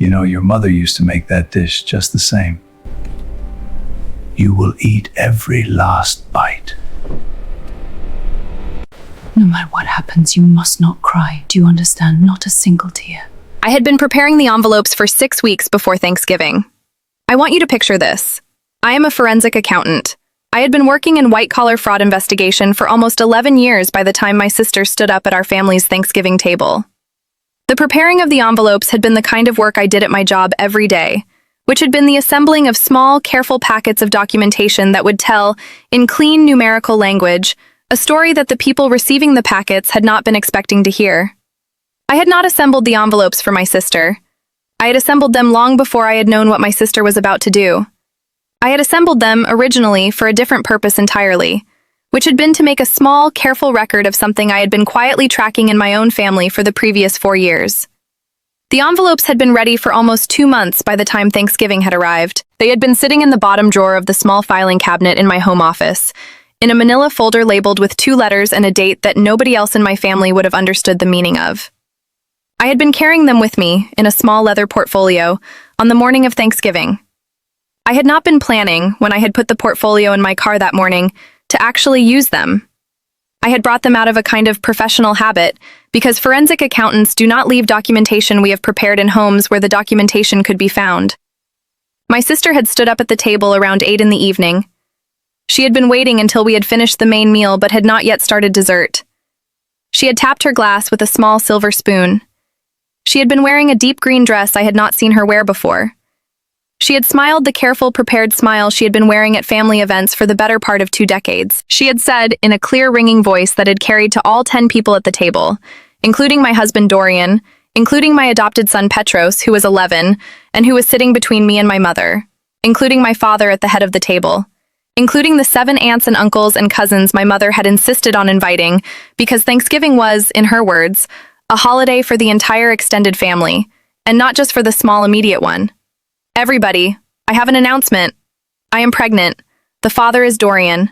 You know, your mother used to make that dish just the same. You will eat every last bite. No matter what happens, you must not cry. Do you understand? Not a single tear. I had been preparing the envelopes for 6 weeks before Thanksgiving. I want you to picture this. I am a forensic accountant. I had been working in white-collar fraud investigation for almost 11 years by the time my sister stood up at our family's Thanksgiving table. The preparing of the envelopes had been the kind of work I did at my job every day, which had been the assembling of small, careful packets of documentation that would tell, in clean numerical language, a story that the people receiving the packets had not been expecting to hear. I had not assembled the envelopes for my sister. I had assembled them long before I had known what my sister was about to do. I had assembled them originally for a different purpose entirely, which had been to make a small, careful record of something I had been quietly tracking in my own family for the previous 4 years. The envelopes had been ready for almost 2 months by the time Thanksgiving had arrived. They had been sitting in the bottom drawer of the small filing cabinet in my home office, in a manila folder labeled with 2 letters and a date that nobody else in my family would have understood the meaning of. I had been carrying them with me, in a small leather portfolio, on the morning of Thanksgiving. I had not been planning, when I had put the portfolio in my car that morning, to actually use them. I had brought them out of a kind of professional habit, because forensic accountants do not leave documentation we have prepared in homes where the documentation could be found. My sister had stood up at the table around 8 in the evening. She had been waiting until we had finished the main meal but had not yet started dessert. She had tapped her glass with a small silver spoon. She had been wearing a deep green dress I had not seen her wear before. She had smiled the careful, prepared smile she had been wearing at family events for the better part of 2 decades. She had said, in a clear, ringing voice that had carried to all 10 people at the table, including my husband Dorian, including my adopted son Petros, who was 11, and who was sitting between me and my mother, including my father at the head of the table, including the 7 aunts and uncles and cousins my mother had insisted on inviting, because Thanksgiving was, in her words, a holiday for the entire extended family, and not just for the small immediate one. Everybody, I have an announcement. I am pregnant. The father is Dorian.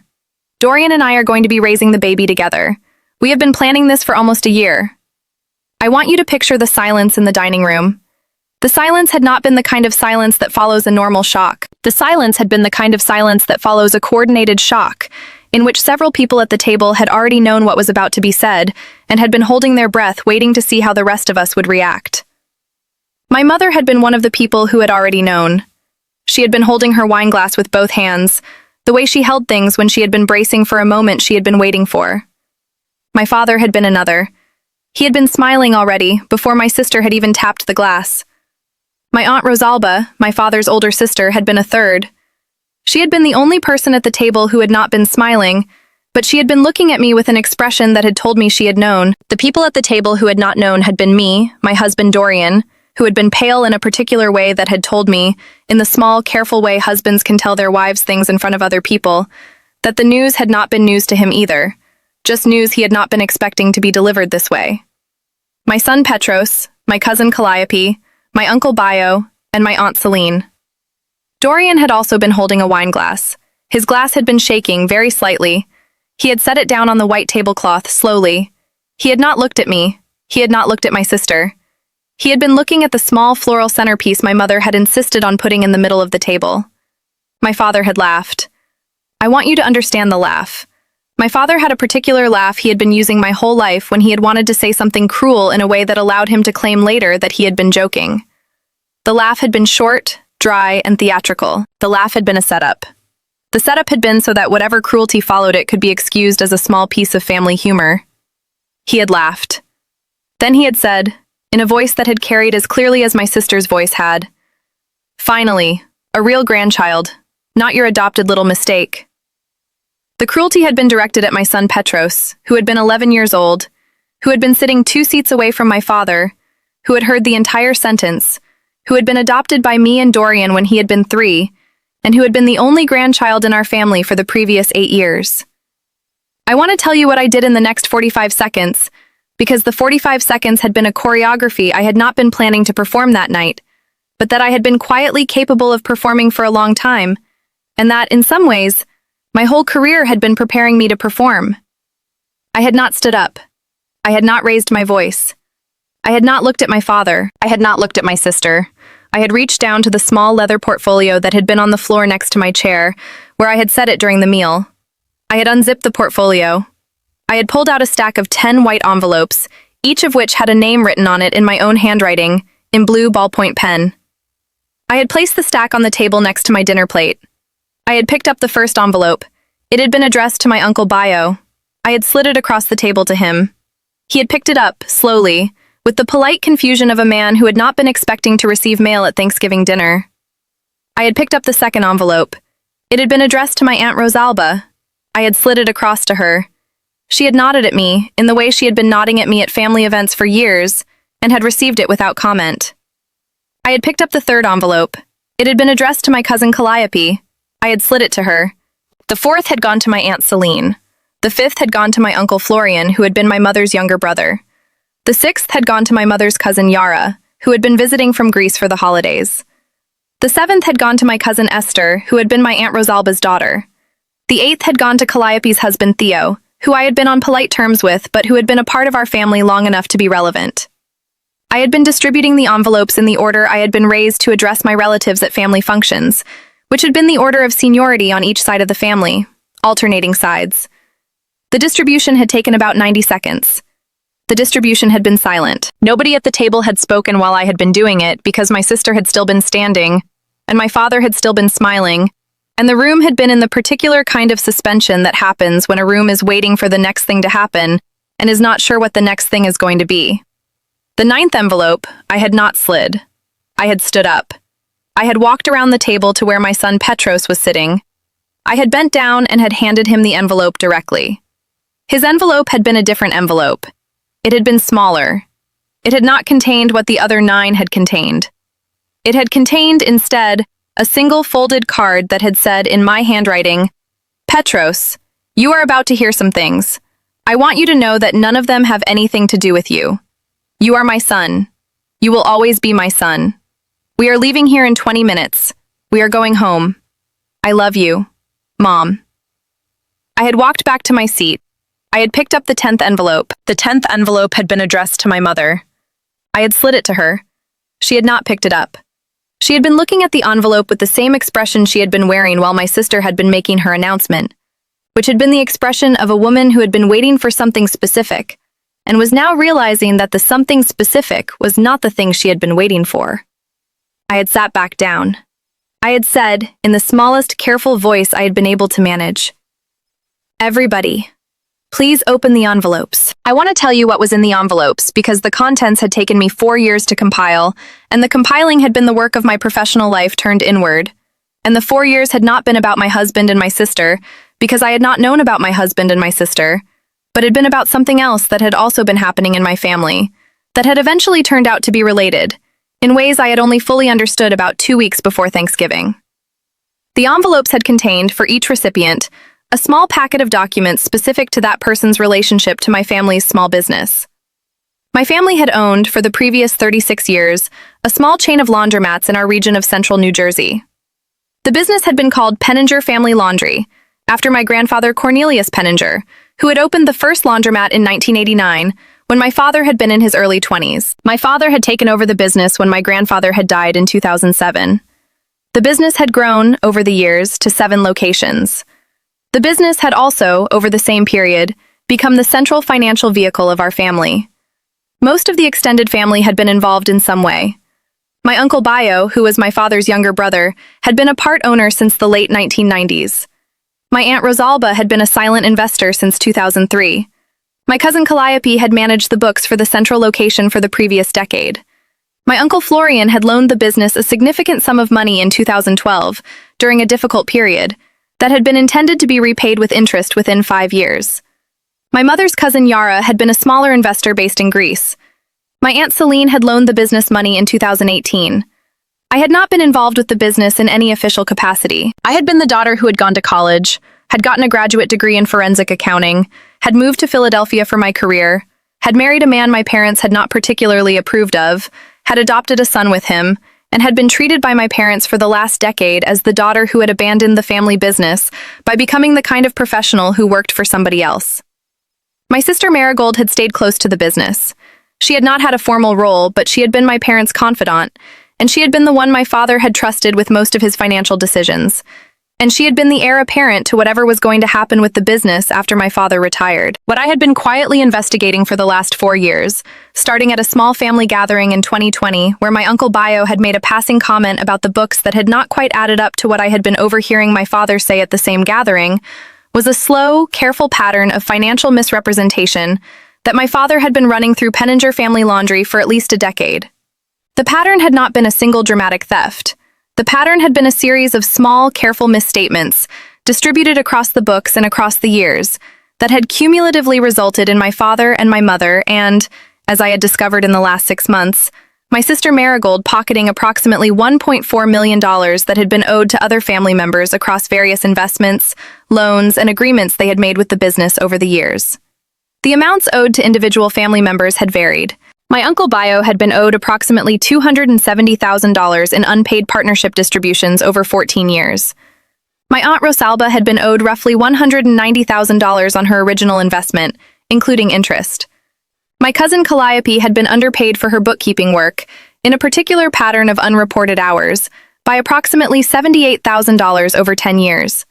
Dorian and I are going to be raising the baby together. We have been planning this for almost a year. I want you to picture the silence in the dining room. The silence had not been the kind of silence that follows a normal shock. The silence had been the kind of silence that follows a coordinated shock, in which several people at the table had already known what was about to be said and had been holding their breath waiting to see how the rest of us would react. My mother had been one of the people who had already known. She had been holding her wine glass with both hands, the way she held things when she had been bracing for a moment she had been waiting for. My father had been another. He had been smiling already, before my sister had even tapped the glass. My Aunt Rosalba, my father's older sister, had been a third. She had been the only person at the table who had not been smiling, but she had been looking at me with an expression that had told me she had known. The people at the table who had not known had been me, my husband Dorian, who had been pale in a particular way that had told me, in the small, careful way husbands can tell their wives things in front of other people, that the news had not been news to him either, just news he had not been expecting to be delivered this way. My son Petros, my cousin Calliope, my uncle Bio, and my aunt Celine. Dorian had also been holding a wine glass. His glass had been shaking very slightly. He had set it down on the white tablecloth slowly. He had not looked at me. He had not looked at my sister. He had been looking at the small floral centerpiece my mother had insisted on putting in the middle of the table. My father had laughed. I want you to understand the laugh. My father had a particular laugh he had been using my whole life when he had wanted to say something cruel in a way that allowed him to claim later that he had been joking. The laugh had been short, dry, and theatrical. The laugh had been a setup. The setup had been so that whatever cruelty followed it could be excused as a small piece of family humor. He had laughed. Then he had said, in a voice that had carried as clearly as my sister's voice had, "Finally, a real grandchild, not your adopted little mistake." The cruelty had been directed at my son Petros, who had been 11 years old, who had been sitting 2 seats away from my father, who had heard the entire sentence, who had been adopted by me and Dorian when he had been 3, and who had been the only grandchild in our family for the previous 8 years. I want to tell you what I did in the next 45 seconds, because the 45 seconds had been a choreography I had not been planning to perform that night, but that I had been quietly capable of performing for a long time, and that, in some ways, my whole career had been preparing me to perform. I had not stood up. I had not raised my voice. I had not looked at my father. I had not looked at my sister. I had reached down to the small leather portfolio that had been on the floor next to my chair, where I had set it during the meal. I had unzipped the portfolio. I had pulled out a stack of 10 white envelopes, each of which had a name written on it in my own handwriting, in blue ballpoint pen. I had placed the stack on the table next to my dinner plate. I had picked up the first envelope. It had been addressed to my Uncle Bio. I had slid it across the table to him. He had picked it up, slowly, with the polite confusion of a man who had not been expecting to receive mail at Thanksgiving dinner. I had picked up the second envelope. It had been addressed to my Aunt Rosalba. I had slid it across to her. She had nodded at me, in the way she had been nodding at me at family events for years, and had received it without comment. I had picked up the third envelope. It had been addressed to my cousin Calliope. I had slid it to her. The fourth had gone to my Aunt Celine. The fifth had gone to my Uncle Florian, who had been my mother's younger brother. The sixth had gone to my mother's cousin Yara, who had been visiting from Greece for the holidays. The seventh had gone to my cousin Esther, who had been my Aunt Rosalba's daughter. The eighth had gone to Calliope's husband Theo, who I had been on polite terms with, but who had been a part of our family long enough to be relevant. I had been distributing the envelopes in the order I had been raised to address my relatives at family functions, which had been the order of seniority on each side of the family, alternating sides. The distribution had taken about 90 seconds. The distribution had been silent. Nobody at the table had spoken while I had been doing it because my sister had still been standing, and my father had still been smiling, and the room had been in the particular kind of suspension that happens when a room is waiting for the next thing to happen and is not sure what the next thing is going to be. The ninth envelope, I had not slid. I had stood up. I had walked around the table to where my son Petros was sitting. I had bent down and had handed him the envelope directly. His envelope had been a different envelope. It had been smaller. It had not contained what the other 9 had contained. It had contained, instead, a single folded card that had said in my handwriting, "Petros, you are about to hear some things. I want you to know that none of them have anything to do with you. You are my son. You will always be my son. We are leaving here in 20 minutes. We are going home. I love you. Mom." I had walked back to my seat. I had picked up the 10th envelope. The 10th envelope had been addressed to my mother. I had slid it to her. She had not picked it up. She had been looking at the envelope with the same expression she had been wearing while my sister had been making her announcement, which had been the expression of a woman who had been waiting for something specific, and was now realizing that the something specific was not the thing she had been waiting for. I had sat back down. I had said, in the smallest, careful voice I had been able to manage, "Everybody, please open the envelopes." I want to tell you what was in the envelopes because the contents had taken me 4 years to compile, and the compiling had been the work of my professional life turned inward. And the 4 years had not been about my husband and my sister, because I had not known about my husband and my sister, but had been about something else that had also been happening in my family, that had eventually turned out to be related, in ways I had only fully understood about 2 weeks before Thanksgiving. The envelopes had contained, for each recipient, a small packet of documents specific to that person's relationship to my family's small business. My family had owned, for the previous 36 years, a small chain of laundromats in our region of central New Jersey. The business had been called Penninger Family Laundry, after my grandfather Cornelius Penninger, who had opened the first laundromat in 1989, when my father had been in his early 20s. My father had taken over the business when my grandfather had died in 2007. The business had grown, over the years, to 7 locations. The business had also, over the same period, become the central financial vehicle of our family. Most of the extended family had been involved in some way. My Uncle Bio, who was my father's younger brother, had been a part owner since the late 1990s. My Aunt Rosalba had been a silent investor since 2003. My cousin Calliope had managed the books for the central location for the previous decade. My Uncle Florian had loaned the business a significant sum of money in 2012, during a difficult period, that had been intended to be repaid with interest within 5 years. My mother's cousin Yara had been a smaller investor based in Greece. My Aunt Celine had loaned the business money in 2018. I had not been involved with the business in any official capacity. I had been the daughter who had gone to college, had gotten a graduate degree in forensic accounting, had moved to Philadelphia for my career, had married a man my parents had not particularly approved of, had adopted a son with him, and had been treated by my parents for the last decade as the daughter who had abandoned the family business by becoming the kind of professional who worked for somebody else. My sister Marigold had stayed close to the business. She had not had a formal role, but she had been my parents' confidant, and she had been the one my father had trusted with most of his financial decisions. And she had been the heir apparent to whatever was going to happen with the business after my father retired. What I had been quietly investigating for the last 4 years, starting at a small family gathering in 2020, where my Uncle Bio had made a passing comment about the books that had not quite added up to what I had been overhearing my father say at the same gathering, was a slow, careful pattern of financial misrepresentation that my father had been running through Penninger family laundry for at least a decade. The pattern had not been a single dramatic theft. The pattern had been a series of small, careful misstatements, distributed across the books and across the years, that had cumulatively resulted in my father and my mother and, as I had discovered in the last 6 months, my sister Marigold pocketing approximately $1.4 million that had been owed to other family members across various investments, loans, and agreements they had made with the business over the years. The amounts owed to individual family members had varied. My Uncle Bio had been owed approximately $270,000 in unpaid partnership distributions over 14 years. My Aunt Rosalba had been owed roughly $190,000 on her original investment, including interest. My cousin Calliope had been underpaid for her bookkeeping work, in a particular pattern of unreported hours, by approximately $78,000 over 10 years.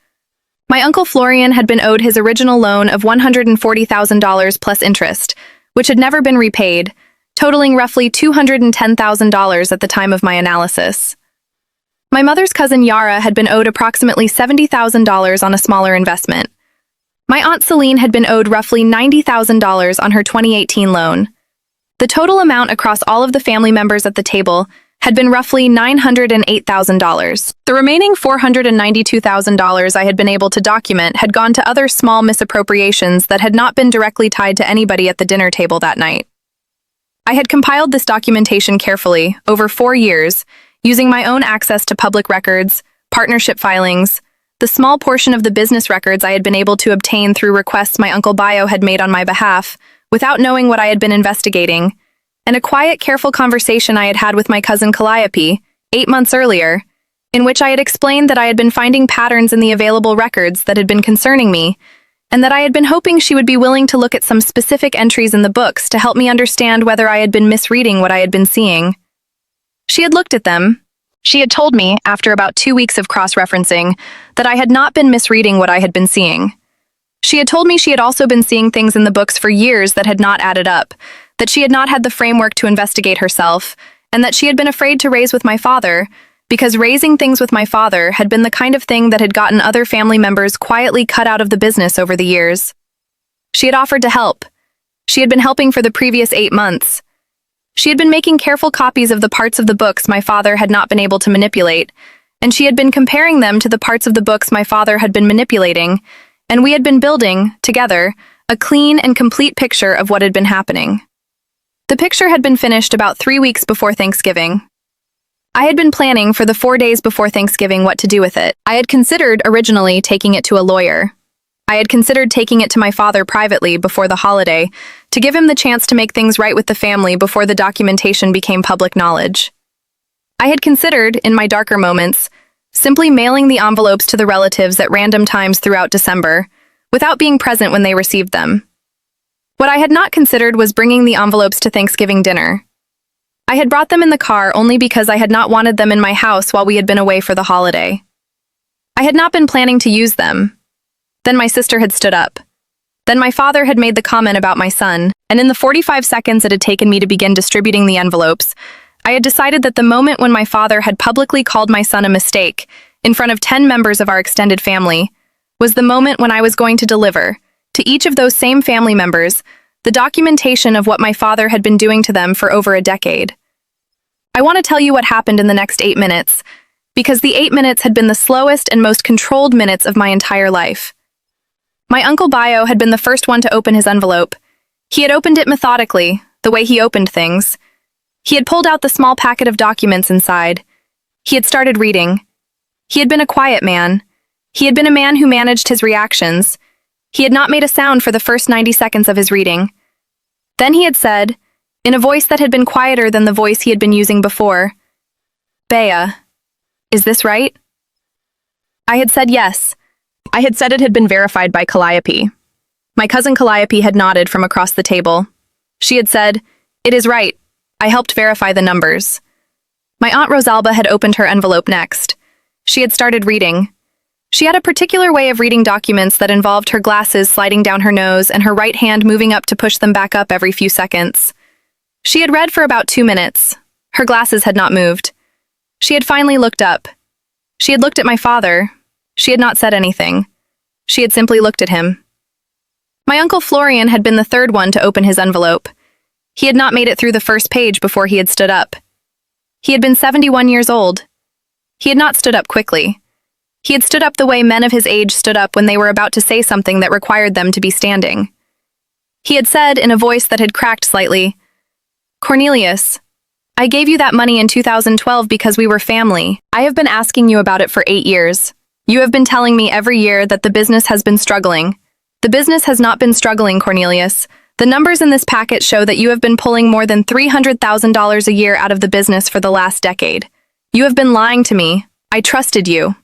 My Uncle Florian had been owed his original loan of $140,000 plus interest, which had never been repaid, totaling roughly $210,000 at the time of my analysis. My mother's cousin Yara had been owed approximately $70,000 on a smaller investment. My Aunt Celine had been owed roughly $90,000 on her 2018 loan. The total amount across all of the family members at the table had been roughly $908,000. The remaining $492,000 I had been able to document had gone to other small misappropriations that had not been directly tied to anybody at the dinner table that night. I had compiled this documentation carefully, over 4 years, using my own access to public records, partnership filings, the small portion of the business records I had been able to obtain through requests my Uncle Bio had made on my behalf, without knowing what I had been investigating, and a quiet, careful conversation I had had with my cousin Calliope, 8 months earlier, in which I had explained that I had been finding patterns in the available records that had been concerning me, and that I had been hoping she would be willing to look at some specific entries in the books to help me understand whether I had been misreading what I had been seeing. She had looked at them. She had told me, after about 2 weeks of cross-referencing, that I had not been misreading what I had been seeing. She had told me she had also been seeing things in the books for years that had not added up, that she had not had the framework to investigate herself, and that she had been afraid to raise with my father, because raising things with my father had been the kind of thing that had gotten other family members quietly cut out of the business over the years. She had offered to help. She had been helping for the previous 8 months. She had been making careful copies of the parts of the books my father had not been able to manipulate, and she had been comparing them to the parts of the books my father had been manipulating, and we had been building, together, a clean and complete picture of what had been happening. The picture had been finished about 3 weeks before Thanksgiving. I had been planning for the 4 days before Thanksgiving what to do with it. I had considered originally taking it to a lawyer. I had considered taking it to my father privately before the holiday to give him the chance to make things right with the family before the documentation became public knowledge. I had considered, in my darker moments, simply mailing the envelopes to the relatives at random times throughout December, without being present when they received them. What I had not considered was bringing the envelopes to Thanksgiving dinner. I had brought them in the car only because I had not wanted them in my house while we had been away for the holiday. I had not been planning to use them. Then my sister had stood up. Then my father had made the comment about my son, and in the 45 seconds it had taken me to begin distributing the envelopes, I had decided that the moment when my father had publicly called my son a mistake, in front of 10 members of our extended family, was the moment when I was going to deliver, to each of those same family members, the documentation of what my father had been doing to them for over a decade. I want to tell you what happened in the next 8 minutes, because the 8 minutes had been the slowest and most controlled minutes of my entire life. My Uncle Bio had been the first one to open his envelope. He had opened it methodically, the way he opened things. He had pulled out the small packet of documents inside. He had started reading. He had been a quiet man. He had been a man who managed his reactions. He had not made a sound for the first 90 seconds of his reading. Then he had said, in a voice that had been quieter than the voice he had been using before, "Bea, is this right?" I had said yes. I had said it had been verified by Calliope. My cousin Calliope had nodded from across the table. She had said, "It is right. I helped verify the numbers." My Aunt Rosalba had opened her envelope next. She had started reading. She had a particular way of reading documents that involved her glasses sliding down her nose and her right hand moving up to push them back up every few seconds. She had read for about 2 minutes. Her glasses had not moved. She had finally looked up. She had looked at my father. She had not said anything. She had simply looked at him. My Uncle Florian had been the third one to open his envelope. He had not made it through the first page before he had stood up. He had been 71 years old. He had not stood up quickly. He had stood up the way men of his age stood up when they were about to say something that required them to be standing. He had said in a voice that had cracked slightly, "Cornelius, I gave you that money in 2012 because we were family. I have been asking you about it for 8 years. You have been telling me every year that the business has been struggling. The business has not been struggling, Cornelius. The numbers in this packet show that you have been pulling more than $300,000 a year out of the business for the last decade. You have been lying to me. I trusted you."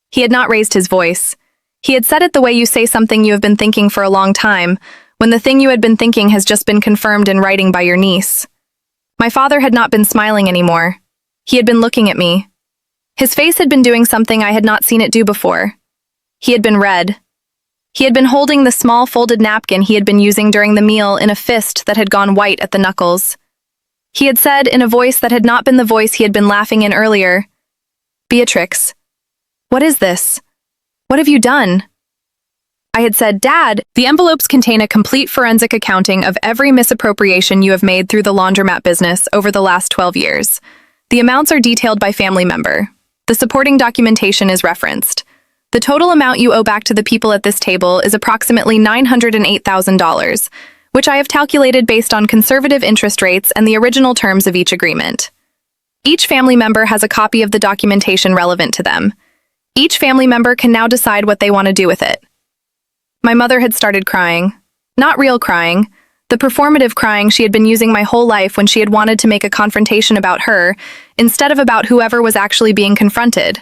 He had not raised his voice. He had said it the way you say something you have been thinking for a long time, when the thing you had been thinking has just been confirmed in writing by your niece. My father had not been smiling anymore. He had been looking at me. His face had been doing something I had not seen it do before. He had been red. He had been holding the small folded napkin he had been using during the meal in a fist that had gone white at the knuckles. He had said in a voice that had not been the voice he had been laughing in earlier, "Beatrix, what is this? What have you done?" I had said, "Dad, the envelopes contain a complete forensic accounting of every misappropriation you have made through the laundromat business over the last 12 years. The amounts are detailed by family member. The supporting documentation is referenced. The total amount you owe back to the people at this table is approximately $908,000, which I have calculated based on conservative interest rates and the original terms of each agreement. Each family member has a copy of the documentation relevant to them. Each family member can now decide what they want to do with it." My mother had started crying. Not real crying, the performative crying she had been using my whole life when she had wanted to make a confrontation about her, instead of about whoever was actually being confronted.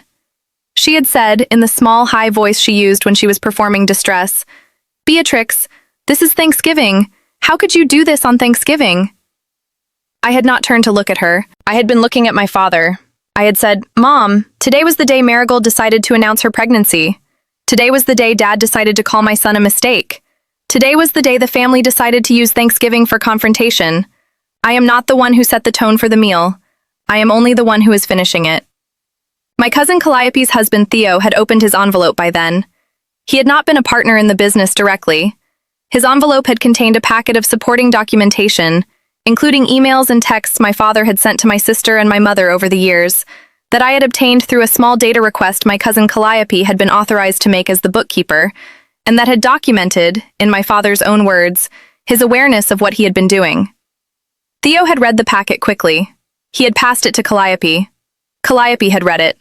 She had said, in the small, high voice she used when she was performing distress, "Beatrix, this is Thanksgiving. How could you do this on Thanksgiving?" I had not turned to look at her. I had been looking at my father. I had said, "Mom, today was the day Marigold decided to announce her pregnancy. Today was the day Dad decided to call my son a mistake. Today was the day the family decided to use Thanksgiving for confrontation. I am not the one who set the tone for the meal. I am only the one who is finishing it." My cousin Calliope's husband Theo had opened his envelope by then. He had not been a partner in the business directly. His envelope had contained a packet of supporting documentation, including emails and texts my father had sent to my sister and my mother over the years, that I had obtained through a small data request my cousin Calliope had been authorized to make as the bookkeeper, and that had documented, in my father's own words, his awareness of what he had been doing. Theo had read the packet quickly. He had passed it to Calliope. Calliope had read it.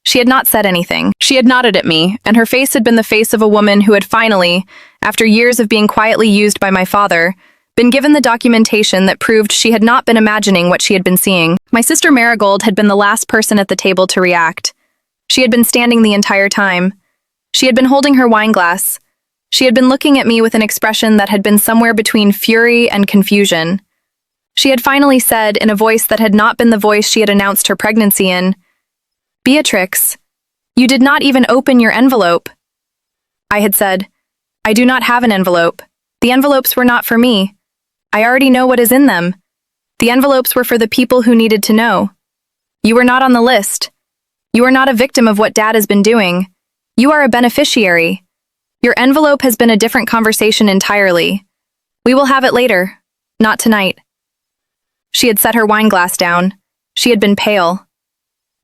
She had not said anything. She had nodded at me, and her face had been the face of a woman who had finally, after years of being quietly used by my father, been given the documentation that proved she had not been imagining what she had been seeing. My sister Marigold had been the last person at the table to react. She had been standing the entire time. She had been holding her wine glass. She had been looking at me with an expression that had been somewhere between fury and confusion. She had finally said, in a voice that had not been the voice she had announced her pregnancy in, "Beatrix, you did not even open your envelope." I had said, "I do not have an envelope. The envelopes were not for me. I already know what is in them. The envelopes were for the people who needed to know. You were not on the list. You are not a victim of what Dad has been doing. You are a beneficiary. Your envelope has been a different conversation entirely. We will have it later, not tonight." She had set her wine glass down. She had been pale.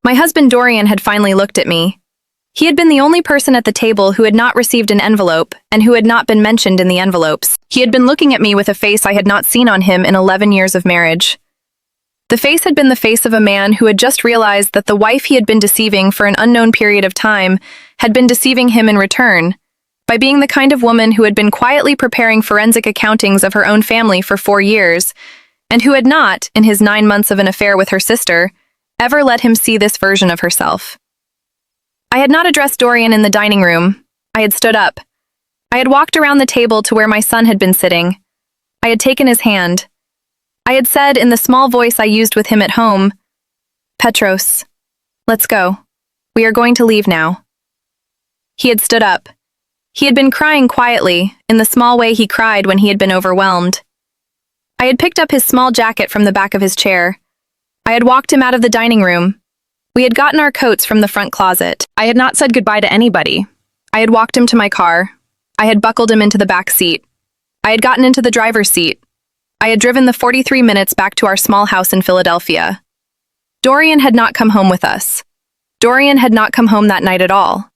My husband Dorian had finally looked at me. He had been the only person at the table who had not received an envelope and who had not been mentioned in the envelopes. He had been looking at me with a face I had not seen on him in 11 years of marriage. The face had been the face of a man who had just realized that the wife he had been deceiving for an unknown period of time had been deceiving him in return, by being the kind of woman who had been quietly preparing forensic accountings of her own family for 4 years, and who had not, in his 9 months of an affair with her sister, ever let him see this version of herself. I had not addressed Dorian in the dining room. I had stood up. I had walked around the table to where my son had been sitting. I had taken his hand. I had said in the small voice I used with him at home, Petros, let's go. We are going to leave now. He had stood up. He had been crying quietly, in the small way he cried when he had been overwhelmed. I had picked up his small jacket from the back of his chair. I had walked him out of the dining room. We had gotten our coats from the front closet. I had not said goodbye to anybody. I had walked him to my car. I had buckled him into the back seat. I had gotten into the driver's seat. I had driven the 43 minutes back to our small house in Philadelphia. Dorian had not come home with us. Dorian had not come home that night at all.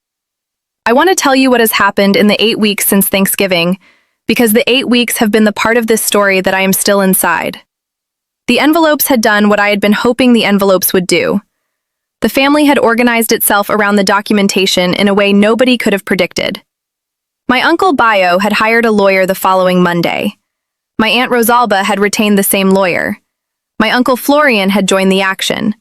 I want to tell you what has happened in the 8 weeks since Thanksgiving, because the 8 weeks have been the part of this story that I am still inside. The envelopes had done what I had been hoping the envelopes would do. The family had organized itself around the documentation in a way nobody could have predicted. My uncle Bio had hired a lawyer the following Monday. My aunt Rosalba had retained the same lawyer. My uncle Florian had joined the action.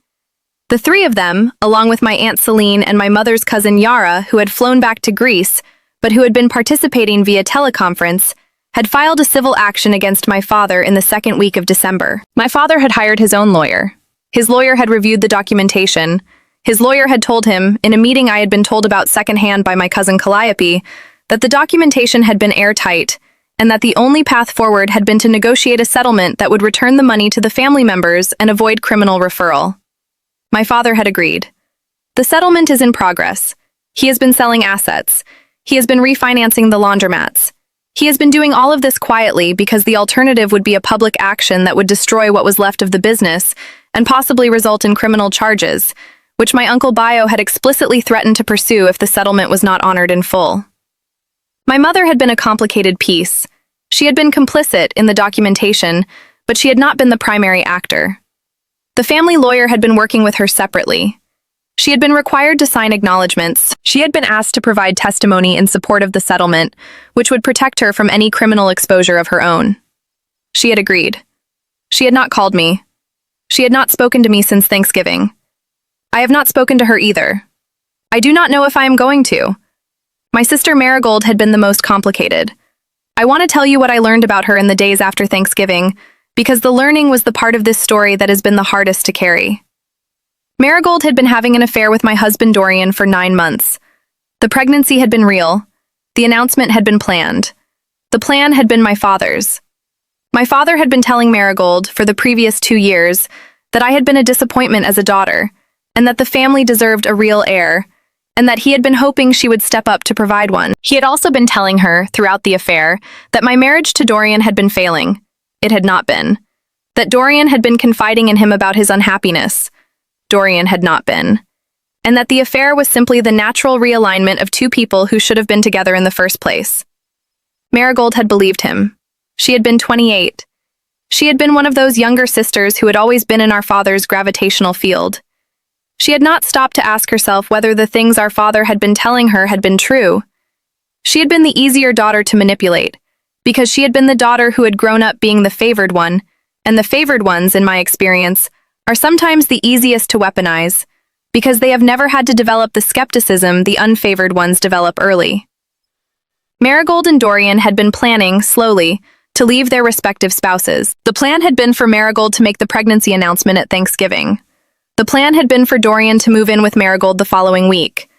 The three of them, along with my aunt Celine and my mother's cousin Yara, who had flown back to Greece, but who had been participating via teleconference, had filed a civil action against my father in the second week of December. My father had hired his own lawyer. His lawyer had reviewed the documentation. His lawyer had told him, in a meeting I had been told about secondhand by my cousin Calliope, that the documentation had been airtight, and that the only path forward had been to negotiate a settlement that would return the money to the family members and avoid criminal referral. My father had agreed. The settlement is in progress. He has been selling assets. He has been refinancing the laundromats. He has been doing all of this quietly because the alternative would be a public action that would destroy what was left of the business and possibly result in criminal charges, which my uncle Bio had explicitly threatened to pursue if the settlement was not honored in full. My mother had been a complicated piece. She had been complicit in the documentation, but she had not been the primary actor. The family lawyer had been working with her separately. She had been required to sign acknowledgments. She had been asked to provide testimony in support of the settlement, which would protect her from any criminal exposure of her own. She had agreed. She had not called me. She had not spoken to me since Thanksgiving. I have not spoken to her either. I do not know if I am going to. My sister Marigold had been the most complicated. I want to tell you what I learned about her in the days after Thanksgiving, because the learning was the part of this story that has been the hardest to carry. Marigold had been having an affair with my husband Dorian for 9 months. The pregnancy had been real. The announcement had been planned. The plan had been my father's. My father had been telling Marigold, for the previous 2 years, that I had been a disappointment as a daughter, and that the family deserved a real heir, and that he had been hoping she would step up to provide one. He had also been telling her, throughout the affair, that my marriage to Dorian had been failing. It had not been. That Dorian had been confiding in him about his unhappiness. Dorian had not been. And that the affair was simply the natural realignment of two people who should have been together in the first place. Marigold had believed him. She had been 28. She had been one of those younger sisters who had always been in our father's gravitational field. She had not stopped to ask herself whether the things our father had been telling her had been true. She had been the easier daughter to manipulate, because she had been the daughter who had grown up being the favored one, and the favored ones, in my experience, are sometimes the easiest to weaponize, because they have never had to develop the skepticism the unfavored ones develop early. Marigold and Dorian had been planning, slowly, to leave their respective spouses. The plan had been for Marigold to make the pregnancy announcement at Thanksgiving. The plan had been for Dorian to move in with Marigold the following week.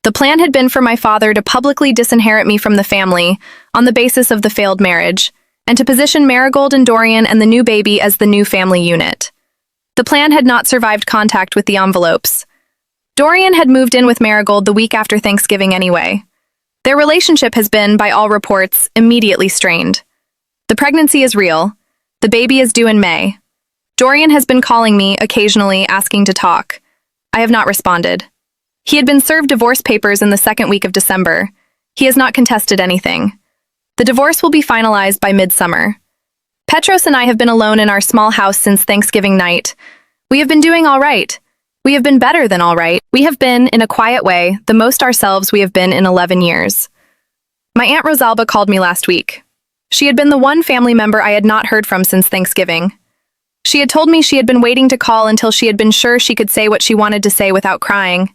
The plan had been for my father to publicly disinherit me from the family on the basis of the failed marriage, and to position Marigold and Dorian and the new baby as the new family unit. The plan had not survived contact with the envelopes. Dorian had moved in with Marigold the week after Thanksgiving anyway. Their relationship has been, by all reports, immediately strained. The pregnancy is real. The baby is due in May. Dorian has been calling me, occasionally asking to talk. I have not responded. He had been served divorce papers in the second week of December. He has not contested anything. The divorce will be finalized by midsummer. Petros and I have been alone in our small house since Thanksgiving night. We have been doing all right. We have been better than all right. We have been, in a quiet way, the most ourselves we have been in 11 years. My Aunt Rosalba called me last week. She had been the one family member I had not heard from since Thanksgiving. She had told me she had been waiting to call until she had been sure she could say what she wanted to say without crying.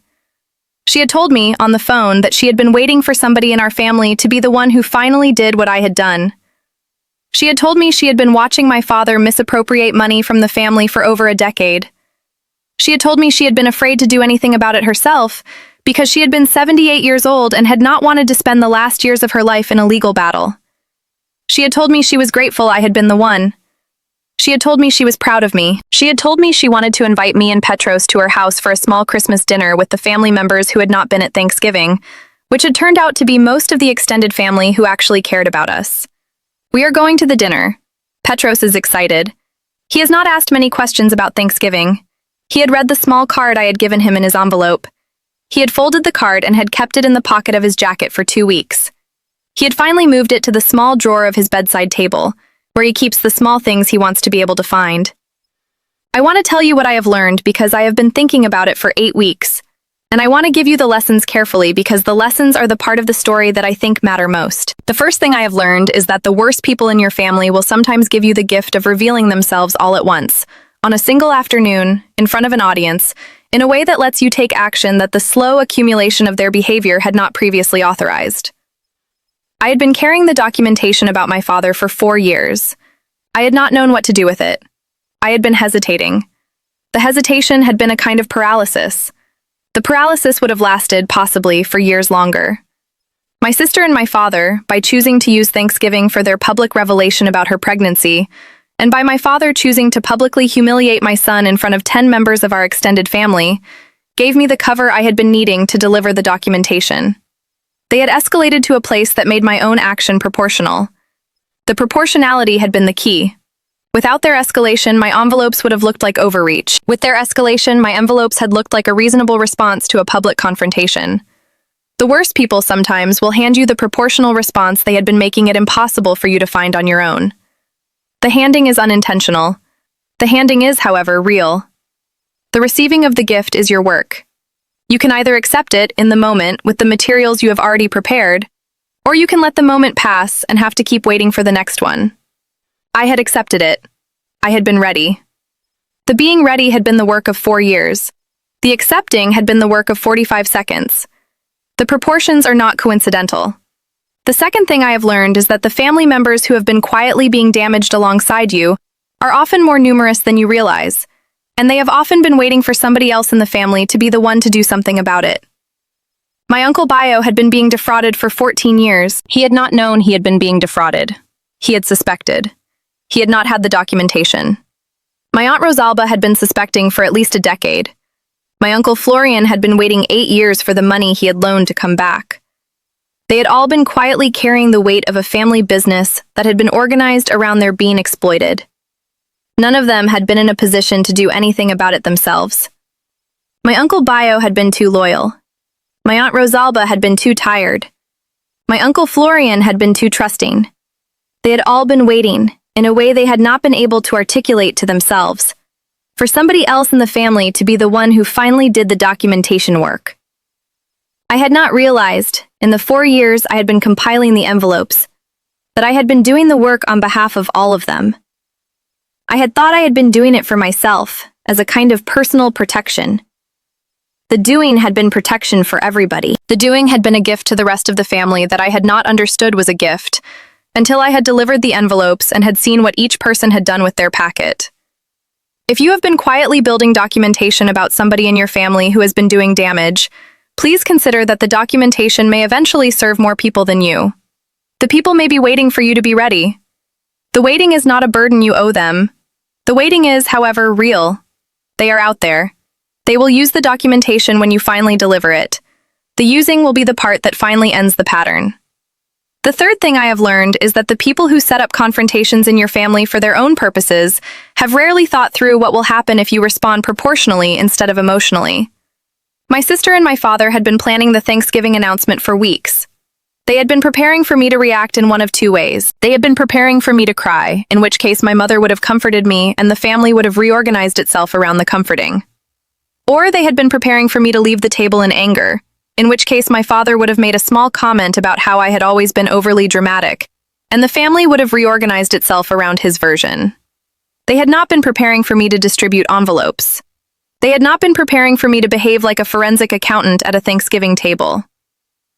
She had told me, on the phone, that she had been waiting for somebody in our family to be the one who finally did what I had done. She had told me she had been watching my father misappropriate money from the family for over a decade. She had told me she had been afraid to do anything about it herself because she had been 78 years old and had not wanted to spend the last years of her life in a legal battle. She had told me she was grateful I had been the one. She had told me she was proud of me. She had told me she wanted to invite me and Petros to her house for a small Christmas dinner with the family members who had not been at Thanksgiving, which had turned out to be most of the extended family who actually cared about us. We are going to the dinner. Petros is excited. He has not asked many questions about Thanksgiving. He had read the small card I had given him in his envelope. He had folded the card and had kept it in the pocket of his jacket for 2 weeks. He had finally moved it to the small drawer of his bedside table, where he keeps the small things he wants to be able to find. I want to tell you what I have learned because I have been thinking about it for 8 weeks, and I want to give you the lessons carefully because the lessons are the part of the story that I think matter most. The first thing I have learned is that the worst people in your family will sometimes give you the gift of revealing themselves all at once, on a single afternoon, in front of an audience, in a way that lets you take action that the slow accumulation of their behavior had not previously authorized. I had been carrying the documentation about my father for 4 years. I had not known what to do with it. I had been hesitating. The hesitation had been a kind of paralysis. The paralysis would have lasted, possibly, for years longer. My sister and my father, by choosing to use Thanksgiving for their public revelation about her pregnancy, and by my father choosing to publicly humiliate my son in front of 10 members of our extended family, gave me the cover I had been needing to deliver the documentation. They had escalated to a place that made my own action proportional. The proportionality had been the key. Without their escalation, my envelopes would have looked like overreach. With their escalation, my envelopes had looked like a reasonable response to a public confrontation. The worst people sometimes will hand you the proportional response they had been making it impossible for you to find on your own. The handing is unintentional. The handing is, however, real. The receiving of the gift is your work. You can either accept it in the moment with the materials you have already prepared, or you can let the moment pass and have to keep waiting for the next one. I had accepted it. I had been ready. The being ready had been the work of 4 years. The accepting had been the work of 45 seconds. The proportions are not coincidental. The second thing I have learned is that the family members who have been quietly being damaged alongside you are often more numerous than you realize, and they have often been waiting for somebody else in the family to be the one to do something about it. My uncle Bio had been being defrauded for 14 years. He had not known he had been being defrauded. He had suspected. He had not had the documentation. My aunt Rosalba had been suspecting for at least a decade. My uncle Florian had been waiting 8 years for the money he had loaned to come back. They had all been quietly carrying the weight of a family business that had been organized around their being exploited. None of them had been in a position to do anything about it themselves. My uncle Bio had been too loyal. My aunt Rosalba had been too tired. My uncle Florian had been too trusting. They had all been waiting, in a way they had not been able to articulate to themselves, for somebody else in the family to be the one who finally did the documentation work. I had not realized, in the 4 years I had been compiling the envelopes, that I had been doing the work on behalf of all of them. I had thought I had been doing it for myself, as a kind of personal protection. The doing had been protection for everybody. The doing had been a gift to the rest of the family that I had not understood was a gift, until I had delivered the envelopes and had seen what each person had done with their packet. If you have been quietly building documentation about somebody in your family who has been doing damage, please consider that the documentation may eventually serve more people than you. The people may be waiting for you to be ready. The waiting is not a burden you owe them. The waiting is, however, real. They are out there. They will use the documentation when you finally deliver it. The using will be the part that finally ends the pattern. The third thing I have learned is that the people who set up confrontations in your family for their own purposes have rarely thought through what will happen if you respond proportionally instead of emotionally. My sister and my father had been planning the Thanksgiving announcement for weeks. They had been preparing for me to react in one of 2 ways. They had been preparing for me to cry, in which case my mother would have comforted me and the family would have reorganized itself around the comforting. Or they had been preparing for me to leave the table in anger, in which case my father would have made a small comment about how I had always been overly dramatic, and the family would have reorganized itself around his version. They had not been preparing for me to distribute envelopes. They had not been preparing for me to behave like a forensic accountant at a Thanksgiving table.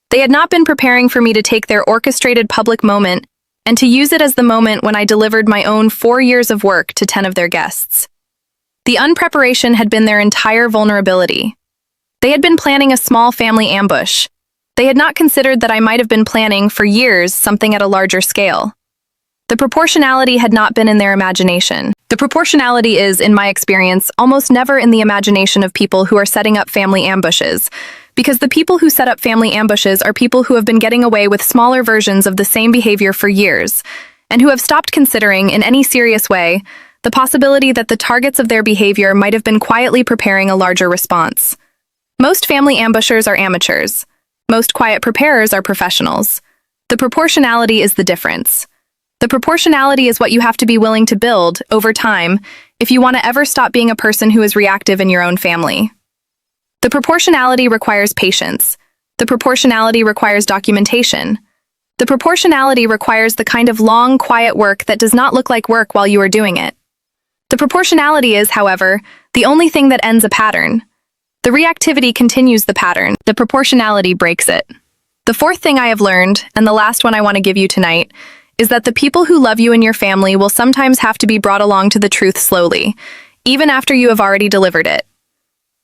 They had not been preparing for me to take their orchestrated public moment and to use it as the moment when I delivered my own 4 years of work to 10 of their guests. The unpreparation had been their entire vulnerability. They had been planning a small family ambush. They had not considered that I might have been planning for years something at a larger scale. The proportionality had not been in their imagination. The proportionality is, in my experience, almost never in the imagination of people who are setting up family ambushes, because the people who set up family ambushes are people who have been getting away with smaller versions of the same behavior for years, and who have stopped considering, in any serious way, the possibility that the targets of their behavior might have been quietly preparing a larger response. Most family ambushers are amateurs. Most quiet preparers are professionals. The proportionality is the difference. The proportionality is what you have to be willing to build, over time, if you want to ever stop being a person who is reactive in your own family. The proportionality requires patience. The proportionality requires documentation. The proportionality requires the kind of long, quiet work that does not look like work while you are doing it. The proportionality is, however, the only thing that ends a pattern. The reactivity continues the pattern. The proportionality breaks it. The fourth thing I have learned, and the last one I want to give you tonight, is that the people who love you in your family will sometimes have to be brought along to the truth slowly, even after you have already delivered it.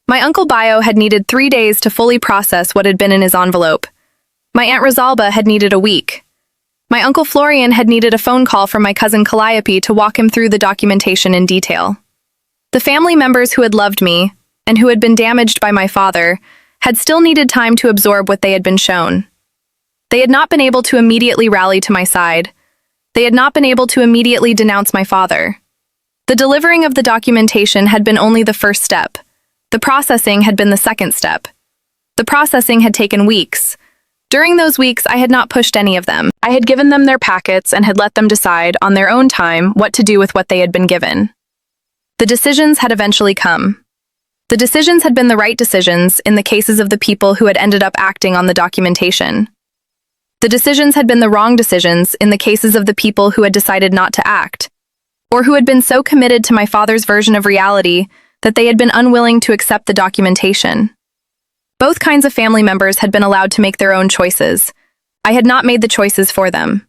My Uncle Bio had needed 3 days to fully process what had been in his envelope. My Aunt Rosalba had needed a week. My Uncle Florian had needed a phone call from my cousin Calliope to walk him through the documentation in detail. The family members who had loved me, and who had been damaged by my father, had still needed time to absorb what they had been shown. They had not been able to immediately rally to my side. They had not been able to immediately denounce my father. The delivering of the documentation had been only the first step. The processing had been the second step. The processing had taken weeks. During those weeks, I had not pushed any of them. I had given them their packets and had let them decide, on their own time, what to do with what they had been given. The decisions had eventually come. The decisions had been the right decisions in the cases of the people who had ended up acting on the documentation. The decisions had been the wrong decisions in the cases of the people who had decided not to act, or who had been so committed to my father's version of reality that they had been unwilling to accept the documentation. Both kinds of family members had been allowed to make their own choices. I had not made the choices for them.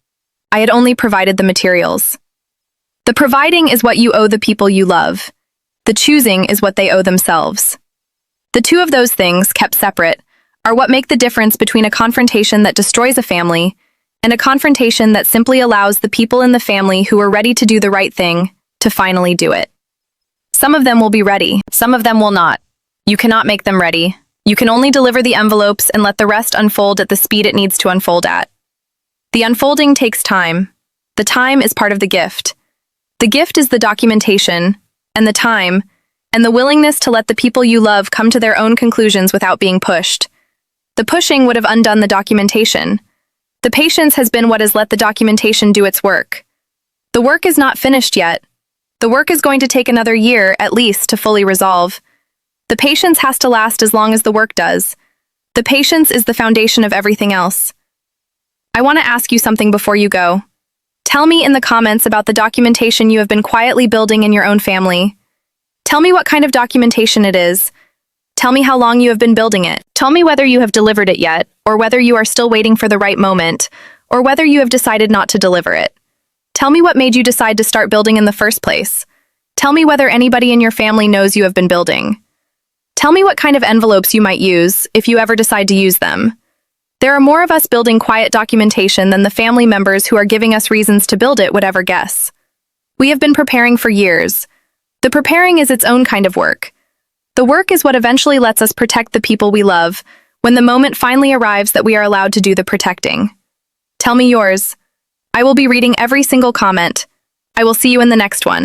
I had only provided the materials. The providing is what you owe the people you love. The choosing is what they owe themselves. The two of those things, kept separate, are what make the difference between a confrontation that destroys a family and a confrontation that simply allows the people in the family who are ready to do the right thing to finally do it. Some of them will be ready, some of them will not. You cannot make them ready. You can only deliver the envelopes and let the rest unfold at the speed it needs to unfold at. The unfolding takes time. The time is part of the gift. The gift is the documentation, and the time, and the willingness to let the people you love come to their own conclusions without being pushed. The pushing would have undone the documentation. The patience has been what has let the documentation do its work. The work is not finished yet. The work is going to take another year, at least, to fully resolve. The patience has to last as long as the work does. The patience is the foundation of everything else. I want to ask you something before you go. Tell me in the comments about the documentation you have been quietly building in your own family. Tell me what kind of documentation it is. Tell me how long you have been building it. Tell me whether you have delivered it yet, or whether you are still waiting for the right moment, or whether you have decided not to deliver it. Tell me what made you decide to start building in the first place. Tell me whether anybody in your family knows you have been building. Tell me what kind of envelopes you might use, if you ever decide to use them. There are more of us building quiet documentation than the family members who are giving us reasons to build it would ever guess. We have been preparing for years. The preparing is its own kind of work. The work is what eventually lets us protect the people we love, when the moment finally arrives that we are allowed to do the protecting. Tell me yours. I will be reading every single comment. I will see you in the next one.